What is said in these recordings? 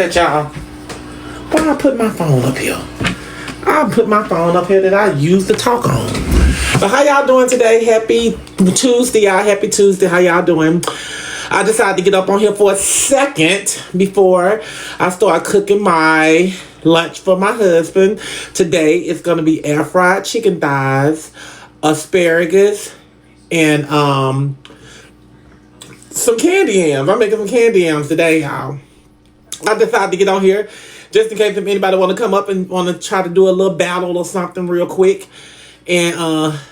Y'all, why I put my phone up here? I put my phone up here that I use to talk on. But how y'all doing today? Happy Tuesday, y'all. Happy Tuesday. How y'all doing? I decided to get up on here for a second before I start cooking my lunch for my husband. Today it's gonna be air fried chicken thighs, asparagus, and some candy yams. I'm making some candy yams today, y'all. I decided to get on here just in case if anybody want to come up and want to try to do a little battle or something real quick. And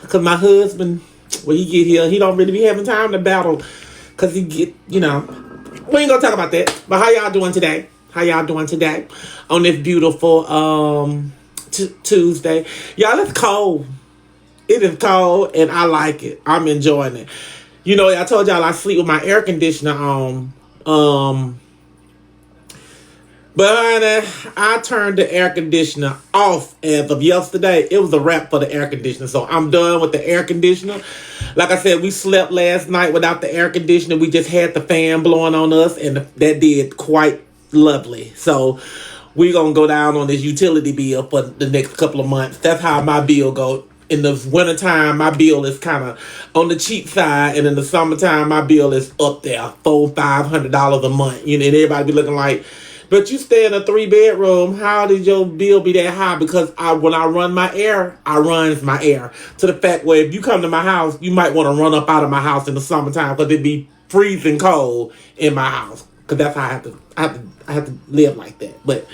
because my husband, when he get here, he don't really be having time to battle because he get, we ain't gonna talk about that. But how y'all doing today? How y'all doing today on this beautiful Tuesday? Y'all, it's cold. It is cold and I like it. I'm enjoying it. I told y'all I sleep with my air conditioner on. But honey, I turned the air conditioner off as of yesterday. It was a wrap for the air conditioner. So I'm done with the air conditioner. Like I said, we slept last night without the air conditioner. We just had the fan blowing on us, and that did quite lovely. So we're going to go down on this utility bill for the next couple of months. That's how my bill goes. In the wintertime, my bill is kind of on the cheap side. And in the summertime, my bill is up there, $400-$500 a month. And everybody be looking like, but you stay in a 3-bedroom. How did your bill be that high? Because when I run my air, I runs my air to the fact where if you come to my house, you might want to run up out of my house in the summertime because it'd be freezing cold in my house. Because that's how I have to live like that. But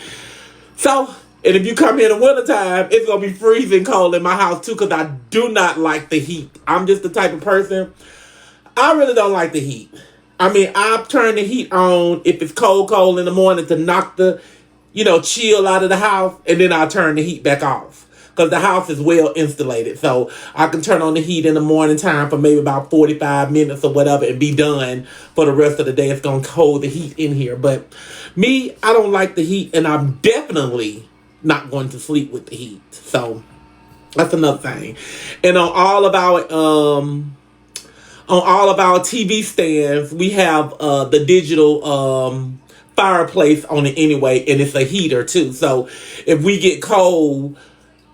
so, and if you come here in the wintertime, it's gonna be freezing cold in my house too. Because I do not like the heat. I'm just the type of person, I really don't like the heat. I mean, I turn the heat on if it's cold in the morning to knock the, chill out of the house. And then I turn the heat back off. Because the house is well insulated. So I can turn on the heat in the morning time for maybe about 45 minutes or whatever and be done for the rest of the day. It's going to hold the heat in here. But me, I don't like the heat. And I'm definitely not going to sleep with the heat. So that's another thing. And on all of our TV stands, we have the digital fireplace on it anyway, and it's a heater too. So if we get cold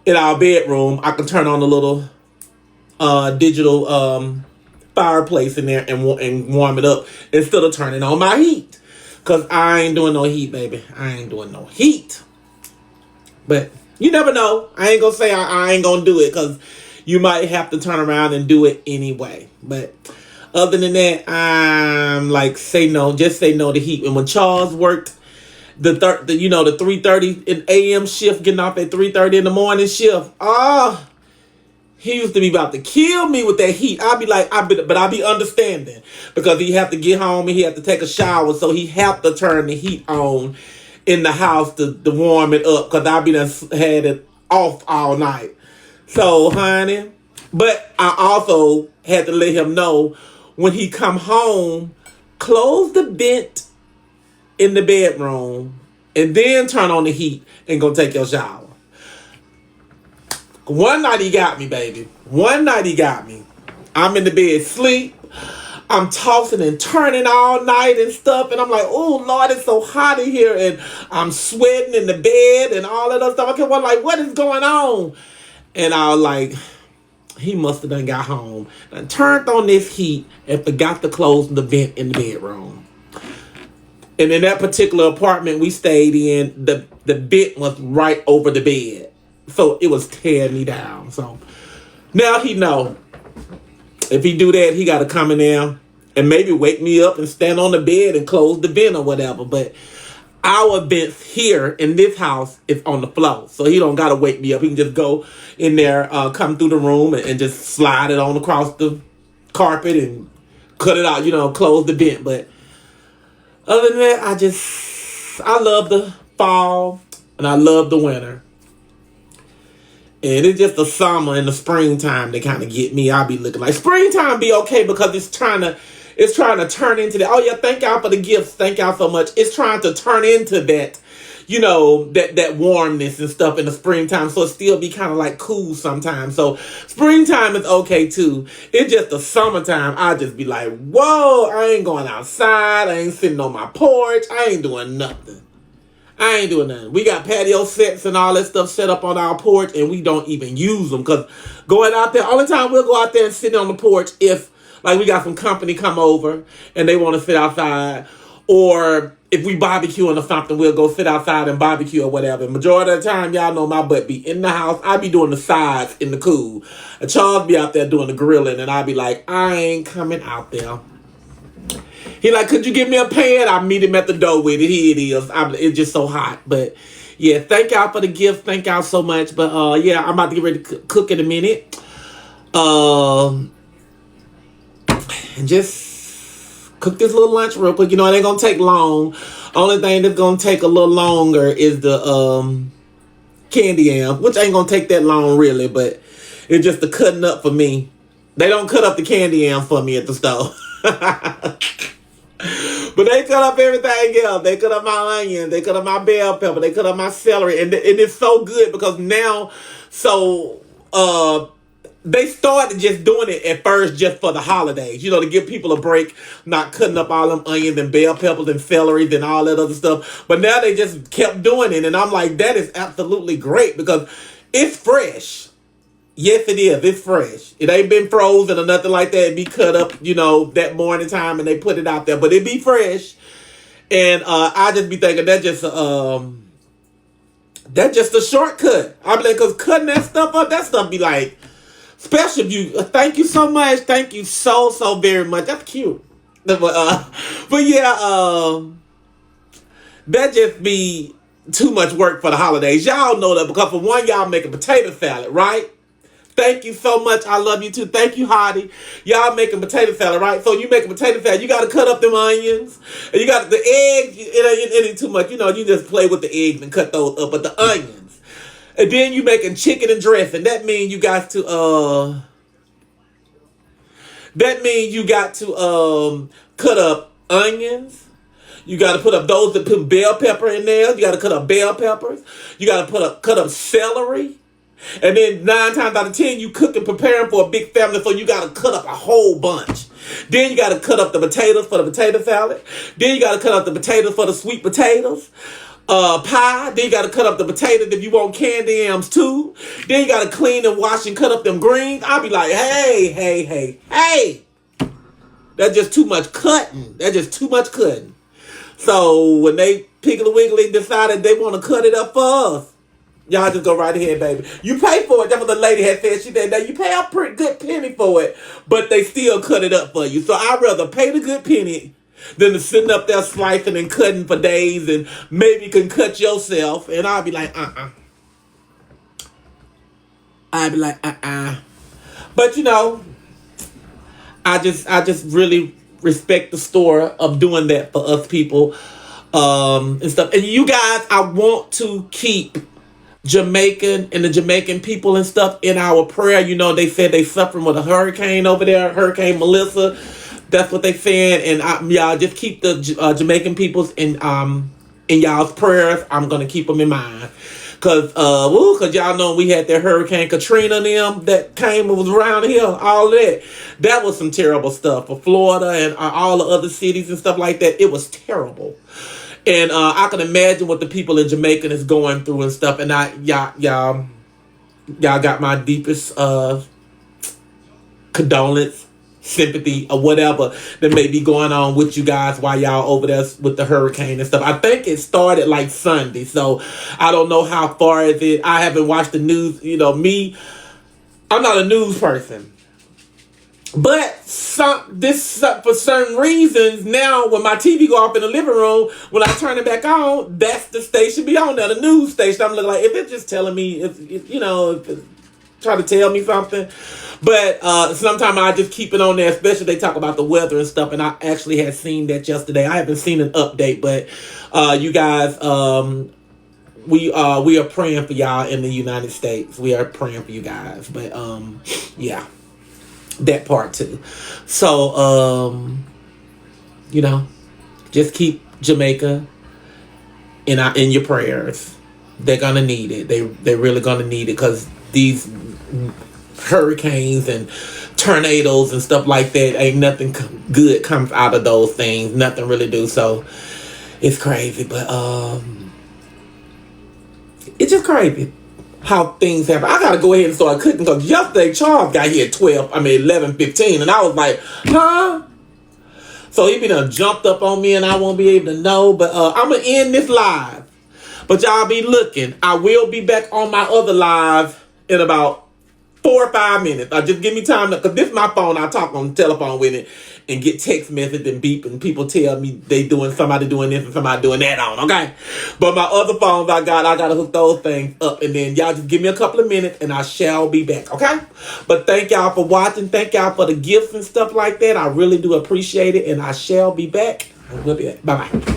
in our bedroom, I can turn on the little digital fireplace in there and warm it up instead of turning on my heat. Because I ain't doing no heat, baby. I ain't doing no heat. But you never know. I ain't going to say I ain't going to do it because you might have to turn around and do it anyway. But other than that, I'm like, just say no to heat. And when Charles worked the 3:30 a.m. shift, getting off at 3:30 in the morning shift, he used to be about to kill me with that heat. I'd be like, but I'd be understanding because he have to get home and he have to take a shower, so he have to turn the heat on in the house to warm it up because I had it off all night. So, honey, but I also had to let him know when he come home, close the vent in the bedroom and then turn on the heat and go take your shower. One night he got me, baby. One night he got me. I'm in the bed asleep. I'm tossing and turning all night and stuff. And I'm like, oh, Lord, it's so hot in here. And I'm sweating in the bed and all that other stuff. I was like, what is going on? And I was like, he must have done got home and turned on this heat and forgot to close the vent in the bedroom. And in that particular apartment we stayed in, the vent was right over the bed. So it was tearing me down. So now he know if he do that, he got to come in there and maybe wake me up and stand on the bed and close the vent or whatever. But our vents here in this house is on the floor. So he don't got to wake me up. He can just go in there, come through the room and just slide it on across the carpet and cut it out, close the vent. But other than that, I love the fall and I love the winter. And it's just the summer and the springtime that kind of get me. I'll be looking like springtime be okay because it's trying to turn into that. Oh yeah, thank y'all for the gifts. Thank y'all so much. It's trying to turn into that, that warmness and stuff in the springtime. So it still be kind of like cool sometimes. So springtime is okay too. It's just the summertime. I just be like, whoa, I ain't going outside. I ain't sitting on my porch. I ain't doing nothing. I ain't doing nothing. We got patio sets and all that stuff set up on our porch, and we don't even use them because going out there, only time we'll go out there and sit on the porch if, like, we got some company come over and they want to sit outside, or if we barbecuing or something, we'll go sit outside and barbecue or whatever. Majority of the time, y'all know my butt be in the house. I be doing the sides in the cool. And Charles be out there doing the grilling, and I be like, I ain't coming out there. He like, could you give me a pan? I meet him at the door with it. Here it is. It's just so hot. But yeah, thank y'all for the gift. Thank y'all so much. But yeah, I'm about to get ready to cook in a minute. And just cook this little lunch real quick. You know, it ain't gonna take long. Only thing that's gonna take a little longer is the candy yams, which ain't gonna take that long really, but it's just the cutting up for me. They don't cut up the candy yams for me at the store. But they cut up everything else. They cut up my onion. They cut up my bell pepper. They cut up my celery. And it's so good because now, they started just doing it at first just for the holidays, you know, to give people a break, not cutting up all them onions and bell peppers and celery and all that other stuff. But now they just kept doing it. And I'm like, that is absolutely great because it's fresh. Yes, it is. It's fresh. It ain't been frozen or nothing like that. It be cut up, you know, that morning time and they put it out there. But it be fresh. And I just be thinking that's just a shortcut. I mean, because cutting that stuff up, that stuff be like, special if you, thank you so much. Thank you so very much. That's cute. But yeah, that just be too much work for the holidays. Y'all know that because for one, y'all make a potato salad, right? Thank you so much. I love you too. Thank you, Hottie. Y'all making potato salad, right? So you make a potato salad. You got to cut up them onions. And you got the eggs. It ain't too much. You know, you just play with the eggs and cut those up. But the onions. And then you making chicken and dressing. That means you got to, cut up onions. You got to put up those that put bell pepper in there. You got to cut up bell peppers. You got to cut up celery. And then 9 times out of 10, you cook and preparing for a big family, so you got to cut up a whole bunch. Then you got to cut up the potatoes for the potato salad. Then you got to cut up the potatoes for the sweet potatoes pie. Then you got to cut up the potatoes if you want candy yams too. Then you got to clean and wash and cut up them greens. I'll be like, hey. That's just too much cutting. That's just too much cutting. So when they Piggly Wiggly decided they want to cut it up for us, y'all just go right ahead, baby. You pay for it. That's what the lady had said. She said, now you pay a pretty good penny for it, but they still cut it up for you. So I'd rather pay the good penny than to sitting up there slicing and cutting for days and maybe you can cut yourself. And I'll be like, I'd be like, But you know, I just really respect the store of doing that for us people and stuff. And you guys, I want to keep Jamaican and the Jamaican people and stuff in our prayer. You know, they said they suffering with a hurricane over there, Hurricane Melissa. That's what they said. And y'all just keep the Jamaican peoples in y'all's prayers. I'm gonna keep them in mind. Cause y'all know we had that Hurricane Katrina and them that came and was around here, all that. That was some terrible stuff for Florida and all the other cities and stuff like that. It was terrible. And I can imagine what the people in Jamaica is going through and stuff. And y'all got my deepest condolence, sympathy, or whatever that may be going on with you guys while y'all over there with the hurricane and stuff. I think it started like Sunday, so I don't know how far is it. I haven't watched the news. You know, I'm not a news person. But for certain reasons, now when my TV go off in the living room, when I turn it back on, that's the station be on there, the news station. I'm looking like, if it's just telling me, if it's trying to tell me something. But sometimes I just keep it on there, especially they talk about the weather and stuff. And I actually had seen that yesterday. I haven't seen an update, but you guys, we are praying for y'all in the United States. We are praying for you guys. But yeah. That part too. So, just keep Jamaica in your prayers. They're gonna need it. They're really gonna need it because these hurricanes and tornadoes and stuff like that, ain't nothing good comes out of those things. Nothing really do. So it's crazy, but crazy how things happen. I gotta go ahead and start cooking because yesterday Charles got here at 11:15, and I was like, huh? So he be done jumped up on me and I won't be able to know. But I'm going to end this live. But y'all be looking. I will be back on my other live in about 4 or 5 minutes. Just give me time because this is my phone. I talk on the telephone with it and get text message and beep and people tell me somebody doing this and somebody doing that on. Okay. But my other phones I gotta hook those things up, and then y'all just give me a couple of minutes and I shall be back. Okay. But thank y'all for watching. Thank y'all for the gifts and stuff like that. I really do appreciate it, and I shall be back. We'll be back. Bye bye.